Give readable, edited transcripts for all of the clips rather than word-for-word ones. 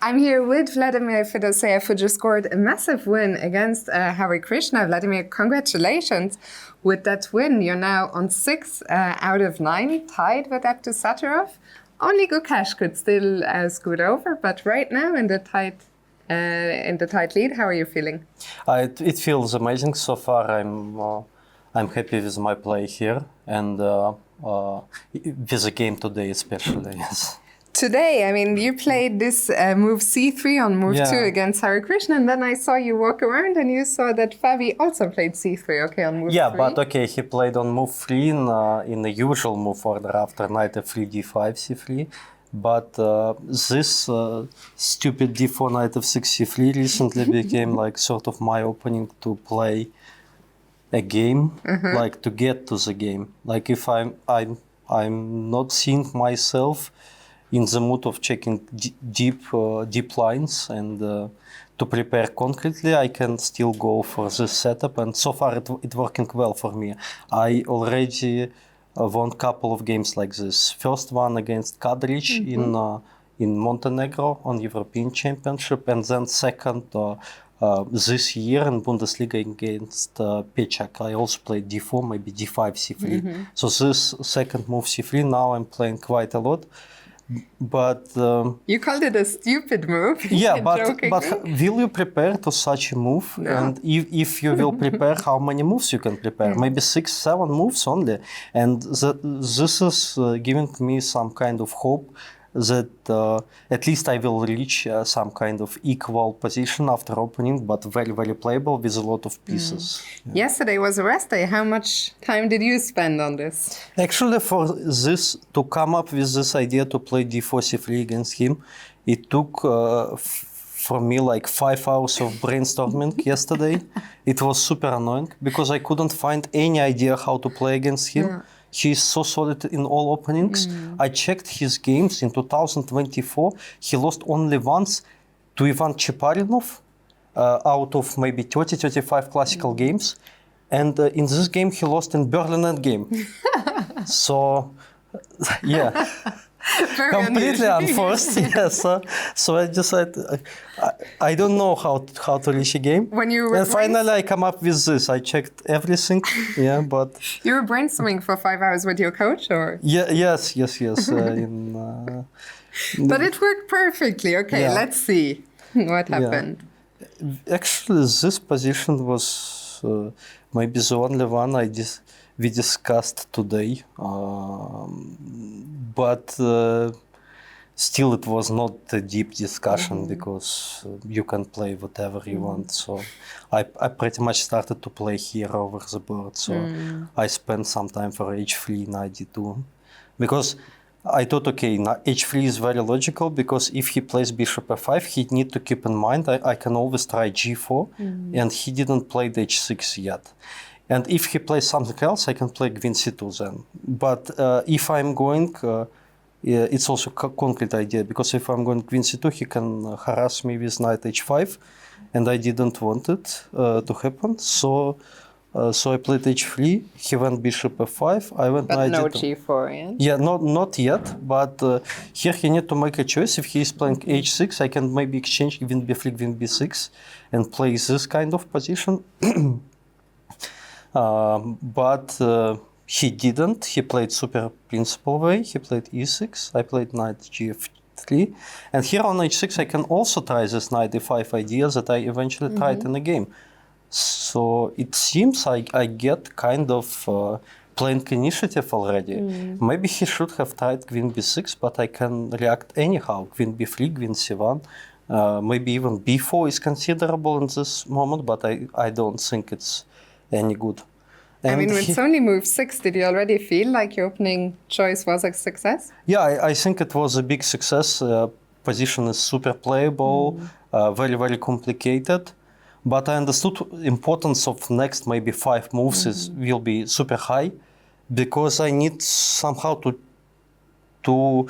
I'm here with Vladimir Fedoseev, who just scored a massive win against Harikrishna. Vladimir, congratulations with that win. You're now on 6 out of 9, tied with Satterov. Only Gukesh could still scoot over, but right now in the tight lead, how are you feeling? It feels amazing so far. I'm happy with my play here and with the game today especially. Yes. Today, I mean, you played this move c3 on move 2 against Harikrishna, and then I saw you walk around and you saw that Fabi also played c3, okay, on move 3. Yeah, but okay, he played on move 3 in the usual move order after knight f3, d5, c3. But this stupid d4, knight f6, c3 recently became like sort of my opening to play a game, like to get to the game. Like if I'm not seeing myself in the mood of checking deep lines and to prepare concretely, I can still go for this setup. And so far it's working well for me. I already won a couple of games like this. First one against Kadric in Montenegro on European Championship, and then second this year in Bundesliga against Pechak. I also played d4, maybe d5, c3. So this second move c3, now I'm playing quite a lot. But you called it a stupid move. Yeah, but will you prepare to such a move? No. And if you will prepare, how many moves you can prepare? Maybe 6, 7 moves only. And this is giving me some kind of hope that at least I will reach some kind of equal position after opening, but very, very playable with a lot of pieces. Yeah. Yesterday was a rest day. How much time did you spend on this? Actually, for this, to come up with this idea to play d4, c3 against him, it took for me like 5 hours of brainstorming yesterday. It was super annoying because I couldn't find any idea how to play against him. Yeah. He's so solid in all openings. I checked his games in 2024. He lost only once to Ivan Cheparinov out of maybe 30-35 classical games. And in this game, he lost in Berlin endgame. So, yeah. Completely unforced, yes. So I decided, I don't know how to reach a game. And finally I come up with this. I checked everything, yeah, but... You were brainstorming for 5 hours with your coach, or? Yeah, yes. But it worked perfectly. Okay, yeah. Let's see what happened. Yeah. Actually, this position was maybe the only one we discussed today, but still it was not a deep discussion because you can play whatever you want. So I pretty much started to play here over the board. So I spent some time for h3, knight d2, because I thought, okay, h3 is very logical because if he plays bishop f5, he need to keep in mind I can always try g4, and he didn't play the h6 yet. And if he plays something else, I can play queen c2 then. But if I'm going, it's also a concrete idea, because if I'm going queen c2, he can harass me with knight h5, and I didn't want it to happen. So I played h3, he went bishop f5, I went knight no g2. g4, yeah? Yeah, not yet, but here he need to make a choice. If he is playing h6, I can maybe exchange queen b3, queen b6, and play this kind of position. But he didn't. He played super principal way. He played e6. I played knight gf3. And here on h6, I can also try this knight e5 idea that I eventually tried in the game. So it seems I get kind of playing initiative already. Maybe he should have tried queen b6, but I can react anyhow. Queen b3, queen c1. Maybe even b4 is considerable in this moment, but I don't think it's any good. And I mean, with only move 6, did you already feel like your opening choice was a success? Yeah, I think it was a big success. Position is super playable, very, very complicated. But I understood the importance of next maybe 5 moves will be super high, because I need somehow to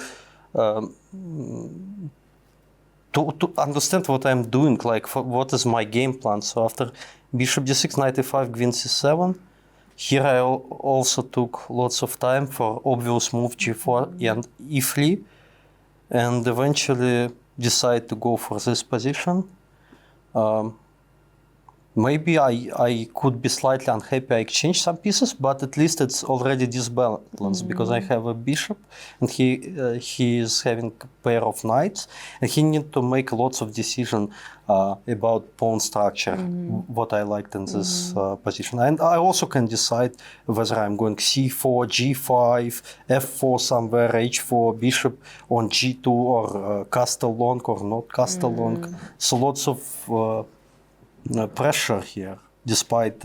understand what I'm doing, like what is my game plan. So after bishop d6, knight e5, queen c7, here I also took lots of time for obvious move g4 and e3, and eventually decide to go for this position. Maybe I could be slightly unhappy. I exchange some pieces, but at least it's already disbalanced because I have a bishop and he is having a pair of knights, and he need to make lots of decision about pawn structure. What I liked in this position, and I also can decide whether I'm going c4, g5, f4 somewhere, h4, bishop on g2, or castle long or not castle long. So lots of pressure here, despite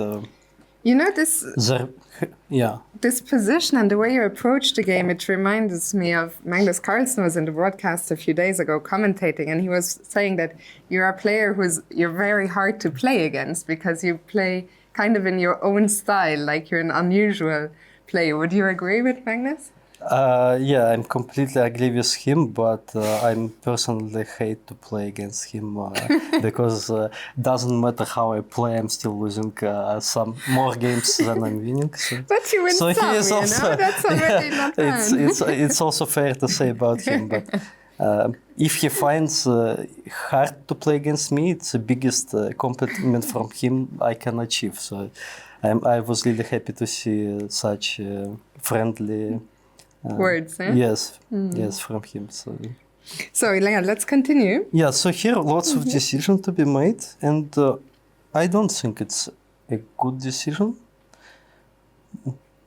this position and the way you approach the game, it reminds me of Magnus Carlsen was in the broadcast a few days ago commentating, and he was saying that you're a player you're very hard to play against because you play kind of in your own style, like you're an unusual player. Would you agree with Magnus? Yeah, I'm completely agree with him, but I personally hate to play against him because doesn't matter how I play, I'm still losing some more games than I'm winning. So. But you win some, he is also, that's already not bad. It's also fair to say about him, but if he finds hard to play against me, it's the biggest compliment from him I can achieve. So I was really happy to see such friendly words, eh? Yes, yes, from him. So Elena, let's continue. Yeah, so here lots of decisions to be made, and I don't think it's a good decision.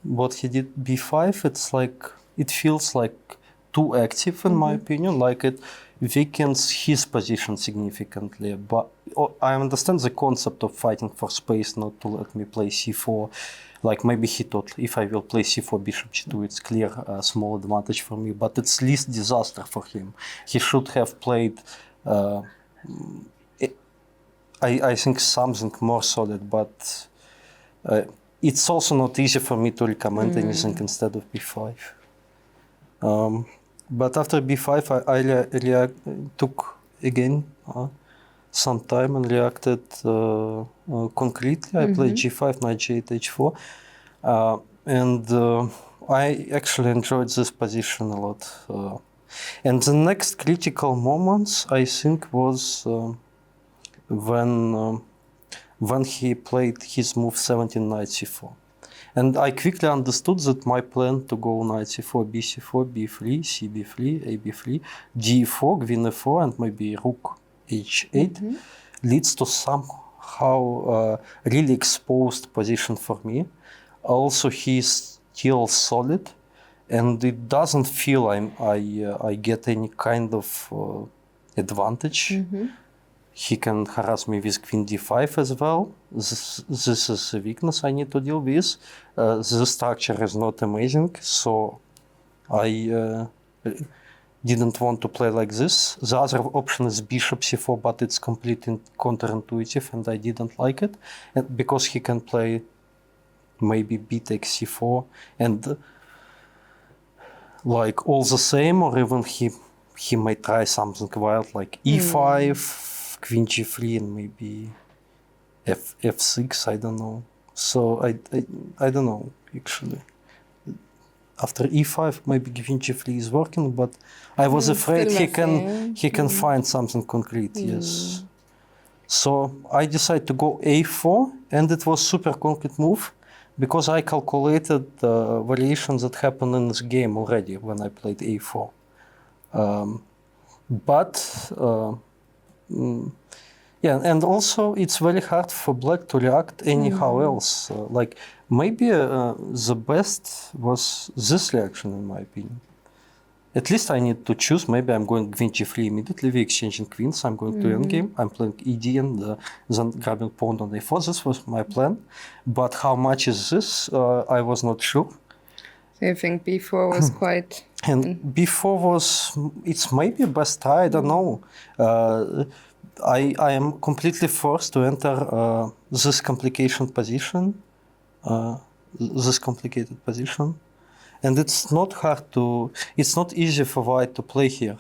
What he did b5, it feels like too active in my opinion, like it weakens his position significantly. But I understand the concept of fighting for space, not to let me play c4. Like maybe he thought if I will play c4, bishop g2, it's clear a small advantage for me, but it's least disaster for him. He should have played, I think, something more solid, but it's also not easy for me to recommend anything instead of b5. But after b5, I took again some time and reacted concretely. I played g5, knight g8, h4, and I actually enjoyed this position a lot. And the next critical moments, I think, was when he played his move 17 knight c4. And I quickly understood that my plan to go knight c4, bc4, b3, cb3, ab3, d4, queen f4, and maybe rook h8 leads to somehow really exposed position for me. Also, he's still solid, and it doesn't feel I get any kind of advantage. He can harass me with queen d5 as well. This is a weakness I need to deal with. The structure is not amazing, so I didn't want to play like this. The other option is bishop c4, but it's completely counterintuitive, and I didn't like it. And because he can play maybe b takes c4, and like all the same, or even he might try something wild like e5, queen g3, and maybe f6, I don't know. So I don't know, actually. After e5, maybe queen g3 is working, but I was afraid he can find something concrete, yes. So I decided to go a4, and it was super concrete move, because I calculated the variations that happened in this game already when I played a4. Yeah, and also it's very hard for black to react anyhow else. Like maybe the best was this reaction, in my opinion. At least I need to choose. Maybe I'm going queen g3 immediately. We're exchanging queens. I'm going to endgame. I'm playing ed and then grabbing pawn on a4. This was my plan. But how much is this? I was not sure. So you think b4 was quite... And b4 was, it's maybe best try, I don't know. I am completely forced to enter this complicated position. And it's not it's not easy for white to play here.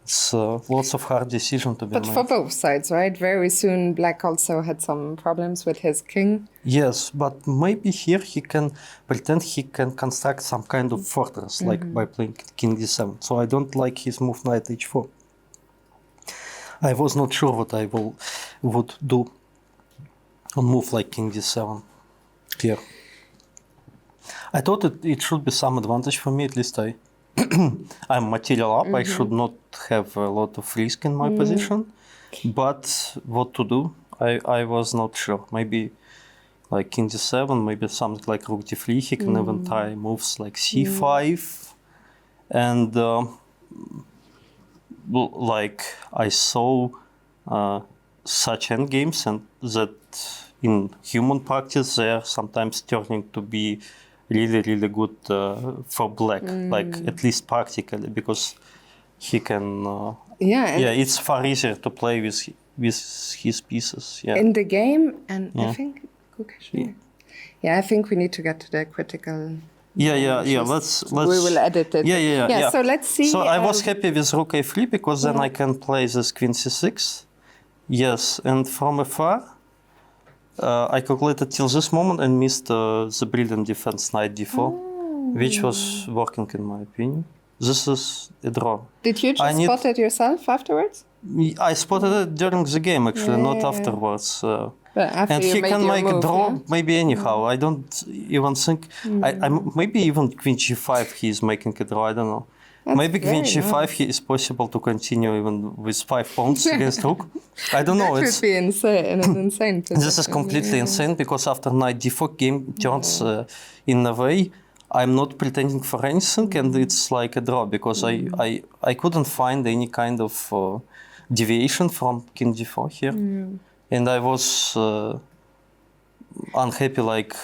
It's lots of hard decisions to be made. But for both sides, right? Very soon black also had some problems with his king. Yes, but maybe here he can pretend he can construct some kind of fortress, like by playing king d7. So I don't like his move knight h4. I was not sure what I would do on move like king d7 here. I thought it should be some advantage for me, at least I'm material up, I should not have a lot of risk in my position, but what to do, I was not sure. Maybe like king d7, maybe something like rook d3, he can even try moves like c5, and like I saw such endgames, and that in human practice they are sometimes turning to be really, really good for black, like at least practically, because he can. It's far easier to play with his pieces. Yeah. In the game, and I think. I think we need to get to the critical. Let's. We will edit it. Yeah. So let's see. So I was happy with rook a3 because then I can play this queen c6. Yes, and from afar, I calculated till this moment and missed the brilliant defense knight d4, which was working in my opinion. This is a draw. Did you just spot it yourself afterwards? I spotted it during the game, actually, not afterwards. After and he can make a draw, maybe anyhow. I don't even think. Maybe even queen g5 he is making a draw. I don't know. Maybe queen g5 he is possible to continue even with 5 pawns against rook. I don't know. That would be insane. An insane position. This is completely insane because after knight d4 game turns in a way. I'm not pretending for anything, and it's like a draw because I couldn't find any kind of deviation from king d4 here, and I was unhappy like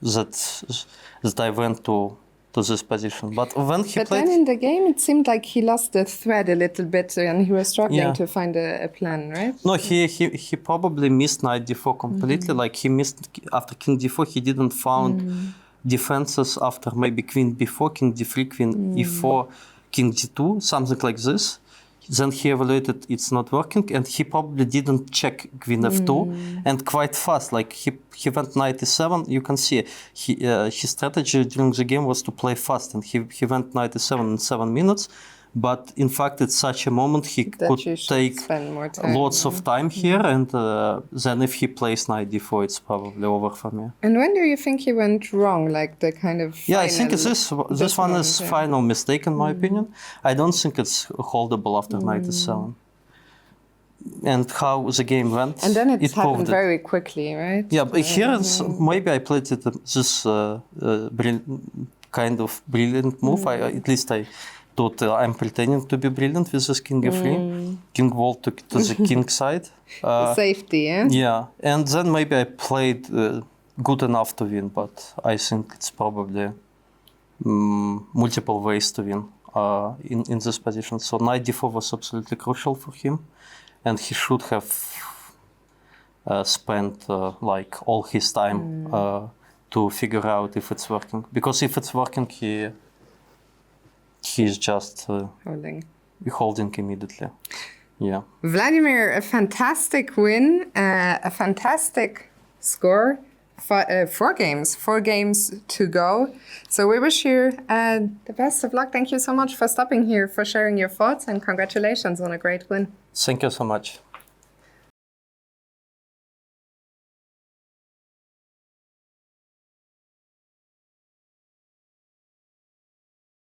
that I went to this position. But when he played, then in the game, it seemed like he lost the thread a little bit, and he was struggling to find a plan, right? No, he probably missed knight d4 completely. Like he missed after king d4, he didn't found defenses after maybe queen b4, king d3, queen e4, king d2, something like this. Then he evaluated it's not working, and he probably didn't check queen f2, and quite fast. Like he went knight e7. You can see his strategy during the game was to play fast, and he went knight e7 in 7 minutes. But in fact, at such a moment, he could take lots of time here, and then if he plays knight d4, it's probably over for me. And when do you think he went wrong? Like the kind of I think this one is final mistake in my opinion. I don't think it's holdable after knight e7. And how the game went, and then it happened very quickly, right? Yeah, but here maybe I played this kind of brilliant move. At least I thought I'm pretending to be brilliant with this king f3. King wall to the king side. Safety, yeah? Yeah, and then maybe I played good enough to win, but I think it's probably multiple ways to win in this position. So knight d4 was absolutely crucial for him, and he should have spent like all his time to figure out if it's working. Because if it's working, he's just holding immediately. Yeah. Vladimir, a fantastic win, a fantastic score. 4 games to go. So we wish you the best of luck. Thank you so much for stopping here, for sharing your thoughts, and congratulations on a great win. Thank you so much.